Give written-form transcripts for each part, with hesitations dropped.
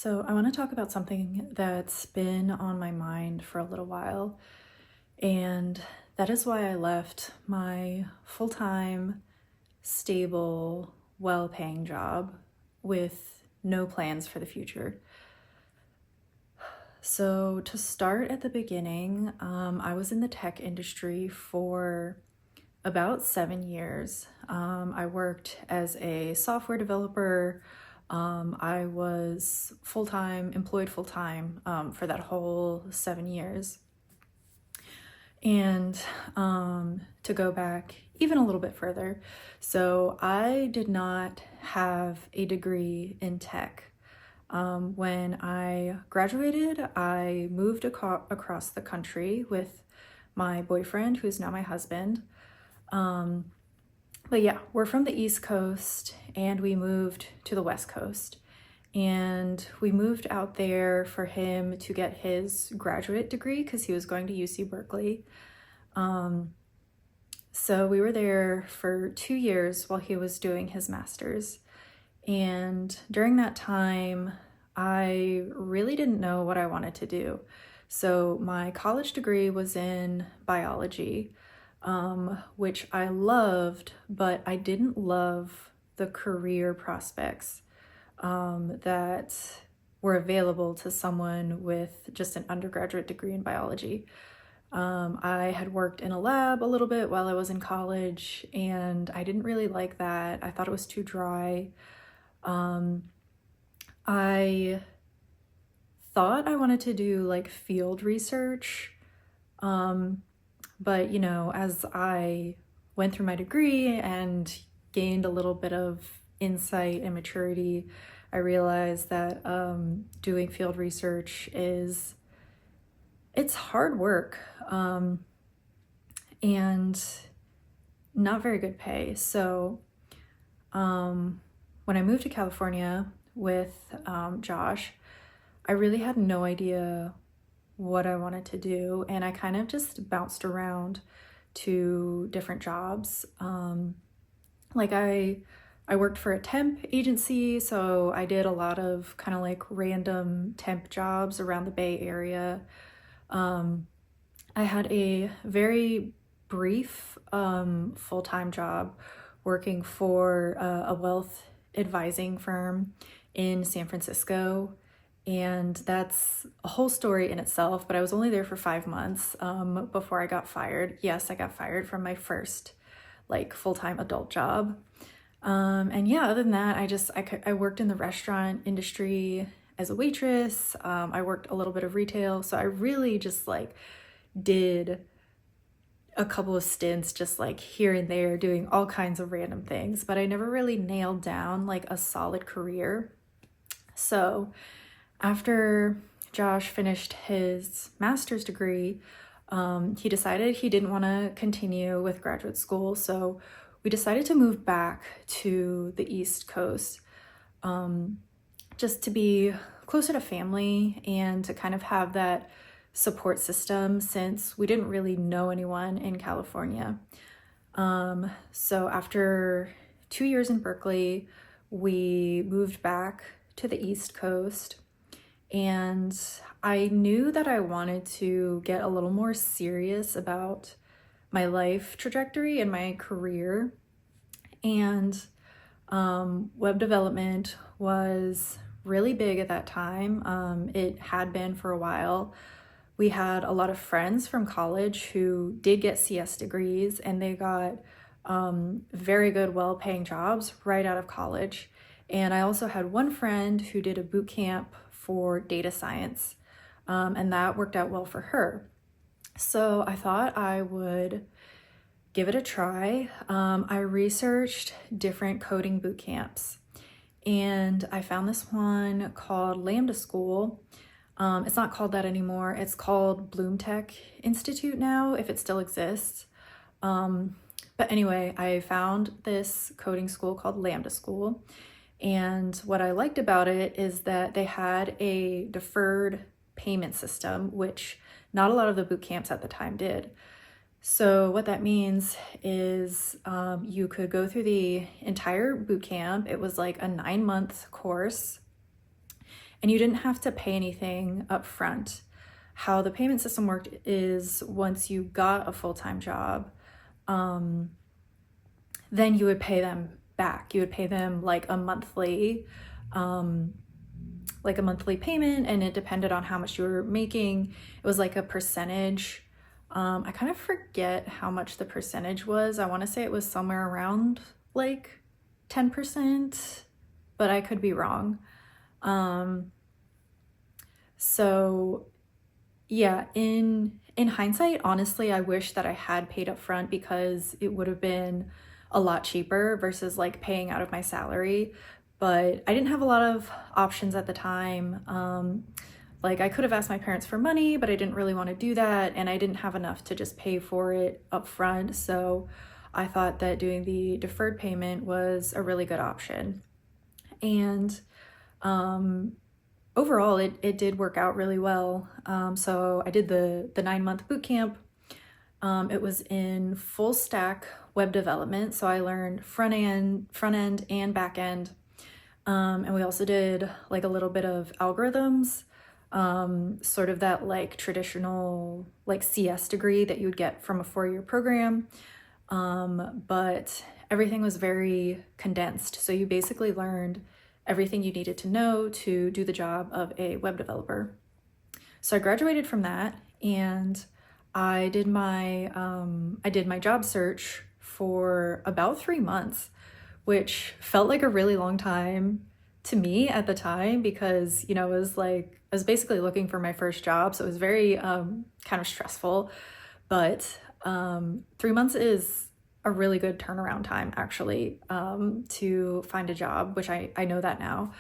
So, I want to talk about something that's been on my mind for a little while, and that is why I left my full time, stable, well paying job with no plans for the future. So, to start at the beginning, I was in the tech industry for about 7 years. I worked as a software developer. I was employed full time for that whole 7 years. And to go back even a little bit further, so I did not have a degree in tech. When I graduated, I moved across the country with my boyfriend, who's now my husband. Um, but yeah, we're from the East Coast and we moved to the West Coast. And we moved out there for him to get his graduate degree because he was going to UC Berkeley. Um, so we were there for 2 years while he was doing his master's. And during that time, I really didn't know what I wanted to do. So my college degree was in biology, which I loved, but I didn't love the career prospects that were available to someone with just an undergraduate degree in biology. I had worked in a lab a little bit while I was in college, and I didn't really like that. I thought it was too dry. I thought I wanted to do like field research, but as I went through my degree and gained a little bit of insight and maturity, I realized that doing field research it's hard work, and not very good pay. So when I moved to California with Josh, I really had no idea what I wanted to do, and I kind of just bounced around to different jobs. Like I worked for a temp agency, so I did a lot of kind of like random temp jobs around the Bay Area. I had a very brief full-time job working for a wealth advising firm in San Francisco. And that's a whole story in itself, but I was only there for 5 months before I got fired. Yes, I got fired from my first like full-time adult job. And yeah, other than that, I worked in the restaurant industry as a waitress. I worked a little bit of retail. So I really just like did a couple of stints just like here and there doing all kinds of random things, but I never really nailed down like a solid career. So after Josh finished his master's degree, he decided he didn't want to continue with graduate school. So we decided to move back to the East Coast, just to be closer to family and to kind of have that support system since we didn't really know anyone in California. So after 2 years in Berkeley, we moved back to the East Coast, and I knew that I wanted to get a little more serious about my life trajectory and my career. And web development was really big at that time. It had been for a while. We had a lot of friends from college who did get CS degrees, and they got very good, well-paying jobs right out of college. And I also had one friend who did a boot camp for data science, and that worked out well for her. So I thought I would give it a try. I researched different coding boot camps, and I found this one called Lambda School. It's not called that anymore. It's called Bloom Tech Institute now, if it still exists. But anyway, I found this coding school called Lambda School. And what I liked about it is that they had a deferred payment system, which not a lot of the boot camps at the time did. So what that means is you could go through the entire boot camp. It was like a 9-month course, and you didn't have to pay anything up front. How the payment system worked is once you got a full-time job, then you would pay them back. You would pay them like a monthly payment, and it depended on how much you were making. It was like a percentage. I kind of forget how much the percentage was. I want to say it was somewhere around like 10%, but I could be wrong. So yeah, in hindsight, honestly, I wish that I had paid up front because it would have been a lot cheaper versus like paying out of my salary. But I didn't have a lot of options at the time. Like I could have asked my parents for money, but I didn't really want to do that, and I didn't have enough to just pay for it up front. So I thought that doing the deferred payment was a really good option. And overall, it did work out really well. So I did the 9-month boot camp. It was in full stack web development. So I learned front end and back end. And we also did like a little bit of algorithms, sort of that like traditional like CS degree that you would get from a 4-year program. But everything was very condensed. So you basically learned everything you needed to know to do the job of a web developer. So I graduated from that, and I did my job search for about 3 months, which felt like a really long time to me at the time because, you know, it was like I was basically looking for my first job, so it was very kind of stressful. But 3 months is a really good turnaround time, actually, to find a job, which I know that now.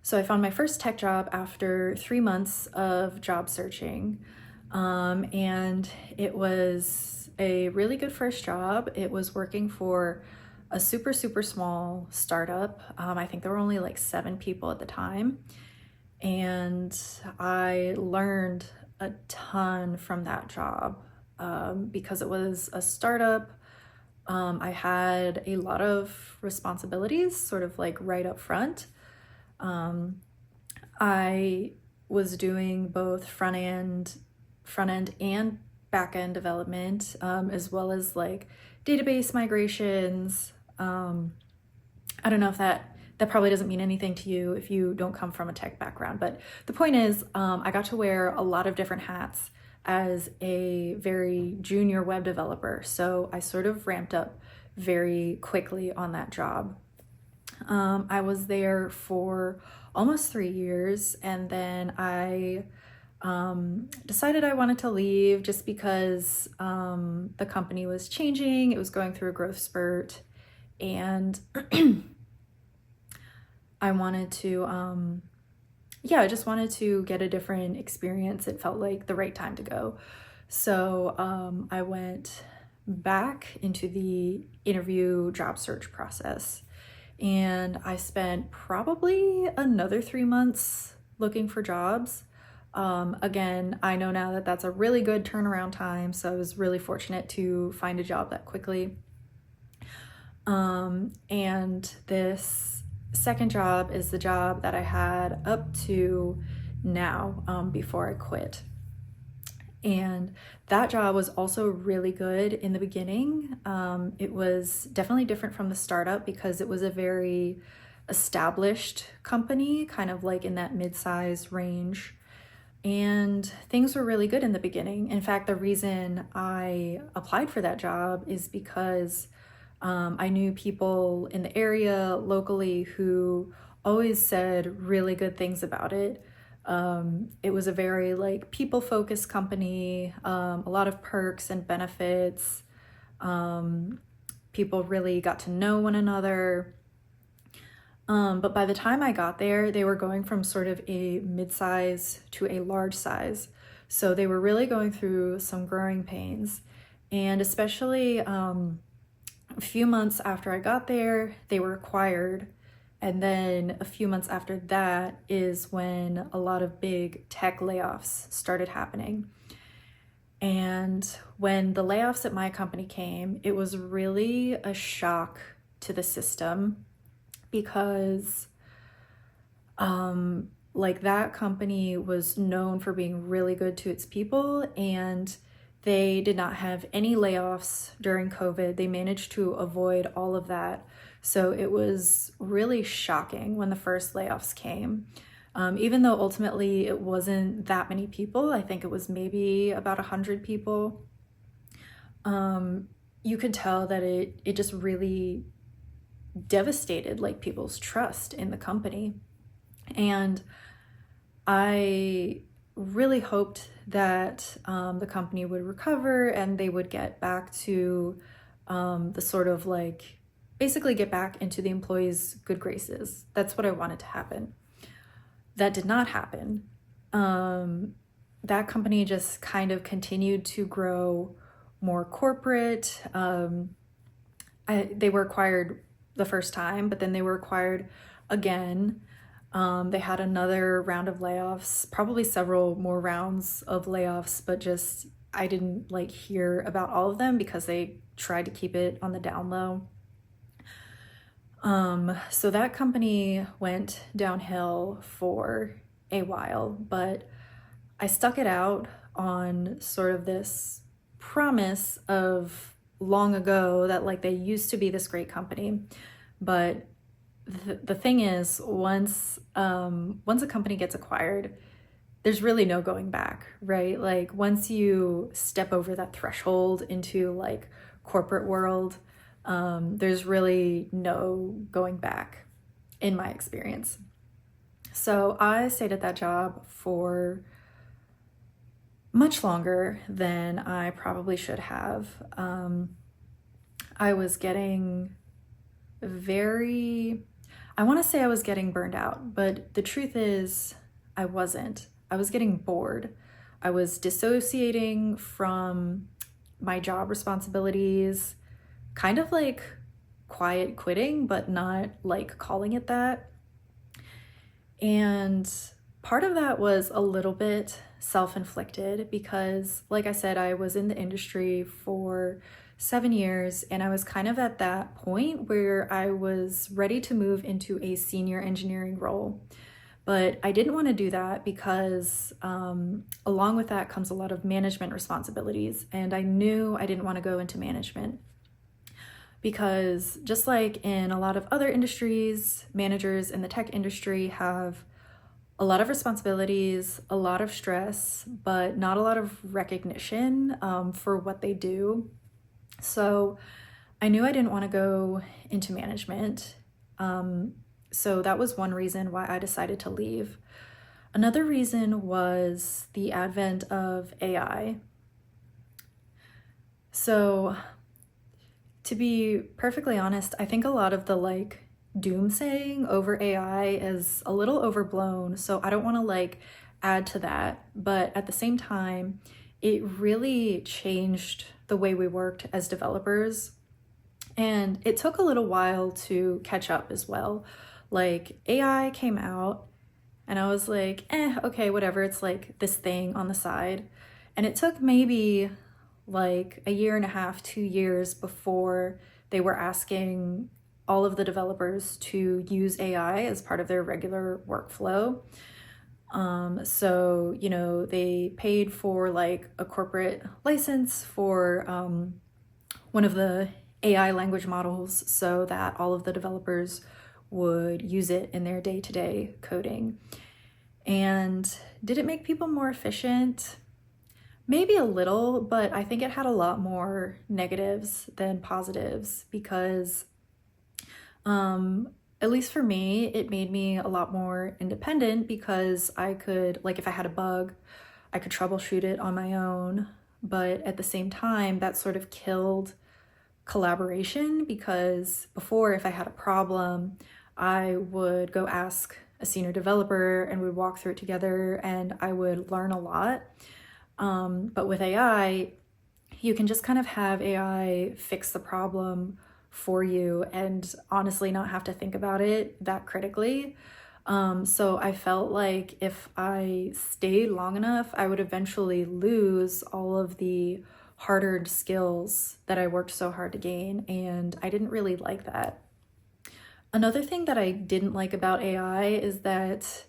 So I found my first tech job after 3 months of job searching, and it was a really good first job. It was working for a super, super small startup. I think there were only like 7 people at the time. And I learned a ton from that job because it was a startup. I had a lot of responsibilities sort of like right up front. I was doing both front end and back end development, as well as like database migrations. I don't know if that probably doesn't mean anything to you if you don't come from a tech background, but the point is, I got to wear a lot of different hats as a very junior web developer. So I sort of ramped up very quickly on that job. I was there for almost 3 years, and then I decided I wanted to leave just because the company was changing. It was going through a growth spurt, and I wanted to, I just wanted to get a different experience. It felt like the right time to go. So I went back into the interview job search process, and I spent probably another 3 months looking for jobs. Again, I know now that that's a really good turnaround time, so I was really fortunate to find a job that quickly. And this second job is the job that I had up to now, before I quit. And that job was also really good in the beginning. It was definitely different from the startup because it was a very established company, kind of like in that mid-size range. And things were really good in the beginning. In fact, the reason I applied for that job is because I knew people in the area locally who always said really good things about it. It was a very like people-focused company, a lot of perks and benefits. People really got to know one another. But by the time I got there, they were going from sort of a mid-size to a large size. So they were really going through some growing pains. And especially a few months after I got there, they were acquired. And then a few months after that is when a lot of big tech layoffs started happening. And when the layoffs at my company came, it was really a shock to the system because Like, that company was known for being really good to its people, and they did not have any layoffs during COVID. They managed to avoid all of that. So it was really shocking when the first layoffs came. Even though ultimately it wasn't that many people, I think it was maybe about 100 people. You could tell that it just really devastated like people's trust in the company. And I really hoped that the company would recover and they would get back to the sort of like, basically get back into the employees' good graces. That's what I wanted to happen. That did not happen. That company just kind of continued to grow more corporate. They were acquired the first time, but then they were acquired again. They had another round of layoffs, probably several more rounds of layoffs, but just I didn't like hear about all of them because they tried to keep it on the down low. So that company went downhill for a while, but I stuck it out on sort of this promise of long ago that like they used to be this great company. But the thing is, once a company gets acquired, there's really no going back, right? Like, once you step over that threshold into like corporate world, there's really no going back in my experience. So I stayed at that job for much longer than I probably should have. I was getting I want to say I was getting burned out, but the truth is I wasn't. I was getting bored. I was dissociating from my job responsibilities, kind of like quiet quitting, but not like calling it that. And part of that was a little bit self-inflicted because, like I said, I was in the industry for 7 years and I was kind of at that point where I was ready to move into a senior engineering role. But I didn't want to do that because along with that comes a lot of management responsibilities. And I knew I didn't want to go into management because, just like in a lot of other industries, managers in the tech industry have a lot of responsibilities, a lot of stress, but not a lot of recognition for what they do. So I knew I didn't want to go into management. So that was one reason why I decided to leave. Another reason was the advent of AI. So, to be perfectly honest, I think a lot of the like doomsaying over AI is a little overblown. So I don't want to like add to that. But at the same time, it really changed the way we worked as developers. And it took a little while to catch up as well. Like, AI came out and I was like, okay, whatever. It's like this thing on the side. And it took maybe like a year and a half, 2 years before they were asking all of the developers to use AI as part of their regular workflow. So, they paid for like a corporate license for one of the AI language models so that all of the developers would use it in their day-to-day coding. And did it make people more efficient? Maybe a little, but I think it had a lot more negatives than positives because, at least for me, it made me a lot more independent because I could, like, if I had a bug, I could troubleshoot it on my own. But at the same time, that sort of killed collaboration because before, if I had a problem, I would go ask a senior developer and we'd walk through it together and I would learn a lot. But with AI, you can just kind of have AI fix the problem for you and honestly not have to think about it that critically. So I felt like if I stayed long enough, I would eventually lose all of the hard-earned skills that I worked so hard to gain, and I didn't really like that. Another thing that I didn't like about AI is that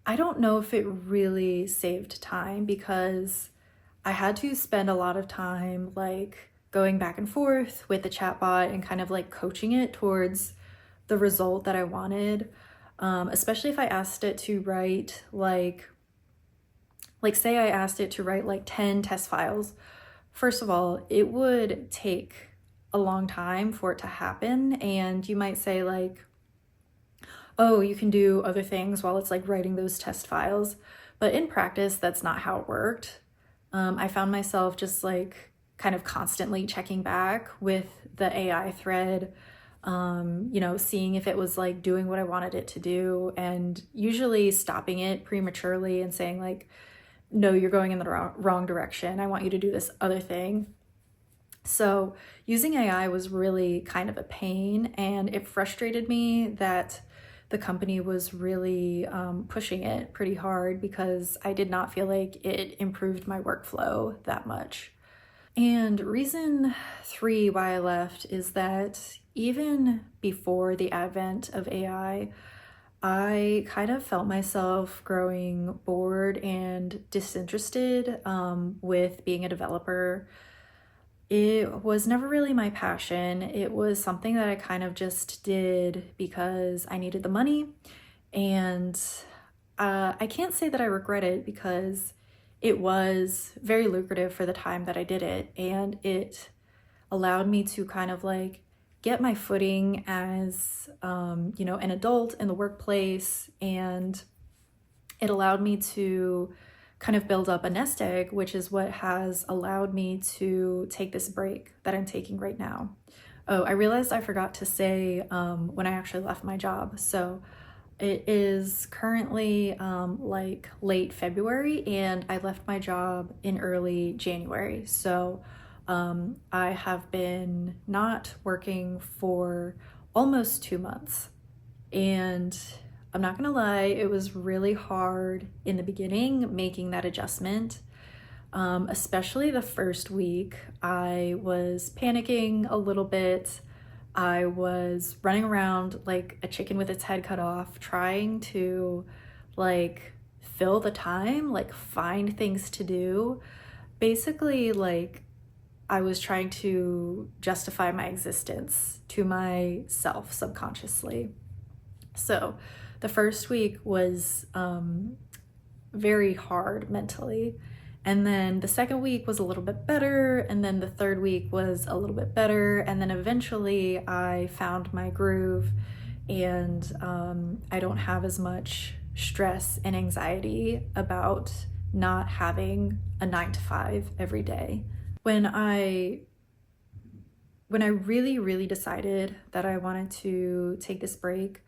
I don't know if it really saved time because I had to spend a lot of time like going back and forth with the chatbot and kind of like coaching it towards the result that I wanted. Especially if I asked it to write like say I asked it to write like 10 test files. First of all, it would take a long time for it to happen, and you might say like, oh, you can do other things while it's like writing those test files. But in practice, that's not how it worked. I found myself just like kind of constantly checking back with the AI thread, seeing if it was like doing what I wanted it to do, and usually stopping it prematurely and saying like, no, you're going in the wrong direction. I want you to do this other thing. So using AI was really kind of a pain, and it frustrated me that the company was really pushing it pretty hard because I did not feel like it improved my workflow that much. And reason 3 why I left is that even before the advent of AI, I kind of felt myself growing bored and disinterested with being a developer. It was never really my passion. It was something that I kind of just did because I needed the money. And I can't say that I regret it because it was very lucrative for the time that I did it. And it allowed me to kind of like get my footing as, an adult in the workplace. And it allowed me to kind of build up a nest egg, which is what has allowed me to take this break that I'm taking right now. Oh, I realized I forgot to say when I actually left my job. So it is currently like late February, and I left my job in early January. So I have been not working for almost 2 months. And I'm not gonna lie, it was really hard in the beginning making that adjustment. Especially the first week, I was panicking a little bit. I was running around like a chicken with its head cut off, trying to like fill the time, like find things to do. Basically, like I was trying to justify my existence to myself subconsciously. So the first week was very hard mentally. And then the second week was a little bit better. And then the third week was a little bit better. And then eventually I found my groove, and I don't have as much stress and anxiety about not having a 9 to 5 every day. When I really, really decided that I wanted to take this break,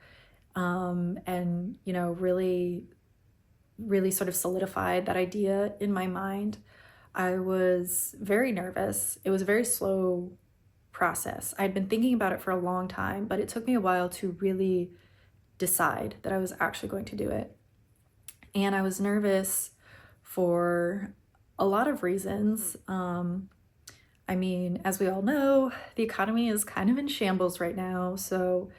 and really really sort of solidified that idea in my mind, I was very nervous. It was a very slow process. I'd been thinking about it for a long time, but it took me a while to really decide that I was actually going to do it. And I was nervous for a lot of reasons. As we all know, the economy is kind of in shambles right now, so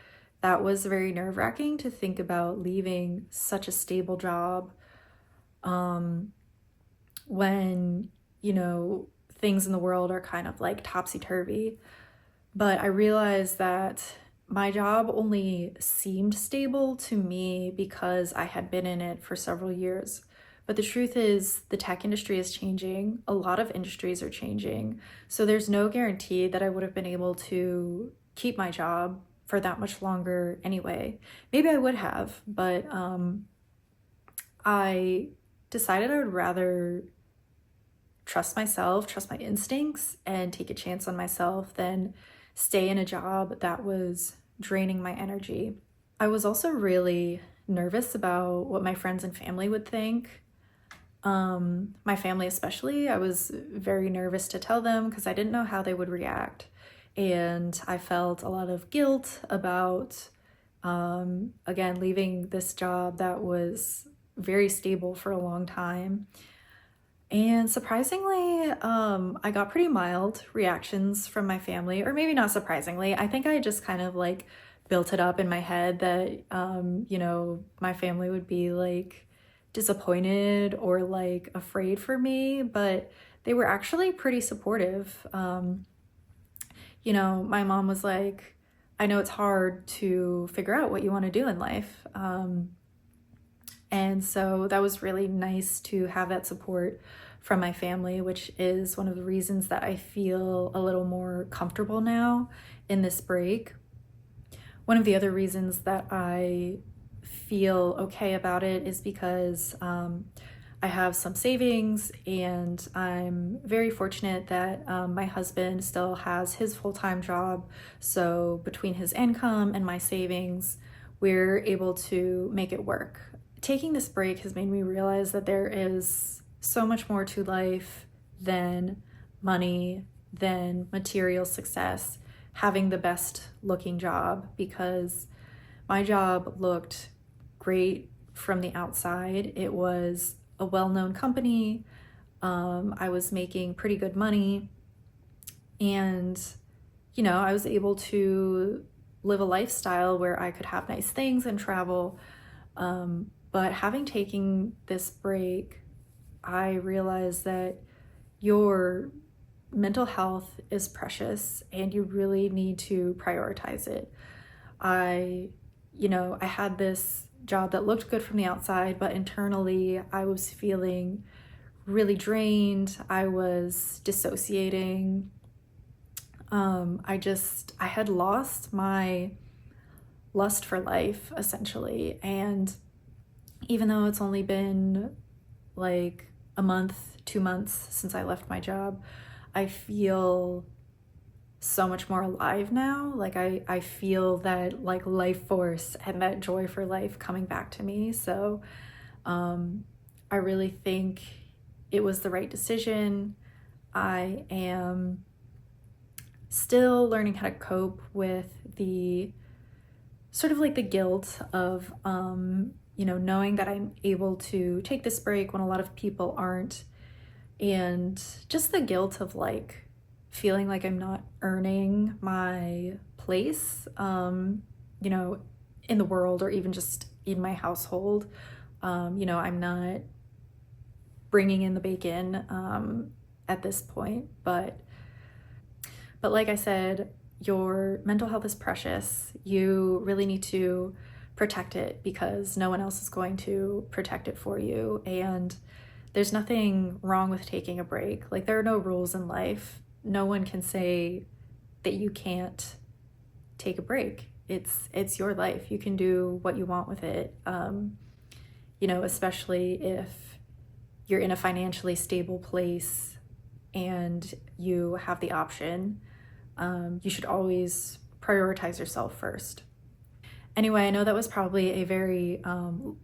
that was very nerve-wracking to think about leaving such a stable job when, things in the world are kind of like topsy-turvy. But I realized that my job only seemed stable to me because I had been in it for several years. But the truth is, the tech industry is changing. A lot of industries are changing. So there's no guarantee that I would have been able to keep my job for that much longer anyway. Maybe I would have, but I decided I would rather trust myself, trust my instincts, and take a chance on myself than stay in a job that was draining my energy. I was also really nervous about what my friends and family would think. My family especially, I was very nervous to tell them because I didn't know how they would react. And I felt a lot of guilt about, again, leaving this job that was very stable for a long time. And surprisingly, I got pretty mild reactions from my family, or maybe not surprisingly. I think I just kind of like built it up in my head that, my family would be like, disappointed or like afraid for me, but they were actually pretty supportive. You know, my mom was like, I know it's hard to figure out what you want to do in life. And so that was really nice to have that support from my family, which is one of the reasons that I feel a little more comfortable now in this break. One of the other reasons that I feel okay about it is because I have some savings, and I'm very fortunate that my husband still has his full-time job. So between his income and my savings, we're able to make it work. Taking this break has made me realize that there is so much more to life than money, than material success, having the best looking job, because my job looked great from the outside. It was a well-known company. I was making pretty good money, and you know, I was able to live a lifestyle where I could have nice things and travel. But having taken this break, I realized that your mental health is precious and you really need to prioritize it. I had this job that looked good from the outside, but internally I was feeling really drained. I was dissociating. I had lost my lust for life, essentially. And even though it's only been like a month, 2 months since I left my job, I feel so much more alive now. Like I feel that like life force and that joy for life coming back to me. So I really think it was the right decision. I am still learning how to cope with the sort of like the guilt of knowing that I'm able to take this break when a lot of people aren't, and just the guilt of like feeling like I'm not earning my place, in the world, or even just in my household. I'm not bringing in the bacon at this point, but like I said, your mental health is precious. You really need to protect it because no one else is going to protect it for you. And there's nothing wrong with taking a break. Like, there are no rules in life. No one can say that you can't take a break. It's your life. You can do what you want with it. Especially if you're in a financially stable place and you have the option. You should always prioritize yourself first. Anyway, I know that was probably a very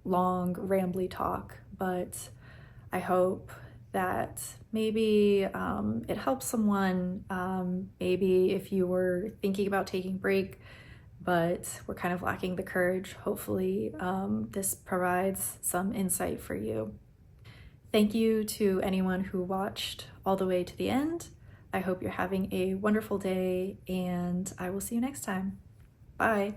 long, rambly talk, but I hope that maybe it helps someone. Maybe if you were thinking about taking a break, but we're kind of lacking the courage, hopefully this provides some insight for you. Thank you to anyone who watched all the way to the end. I hope you're having a wonderful day, and I will see you next time. Bye.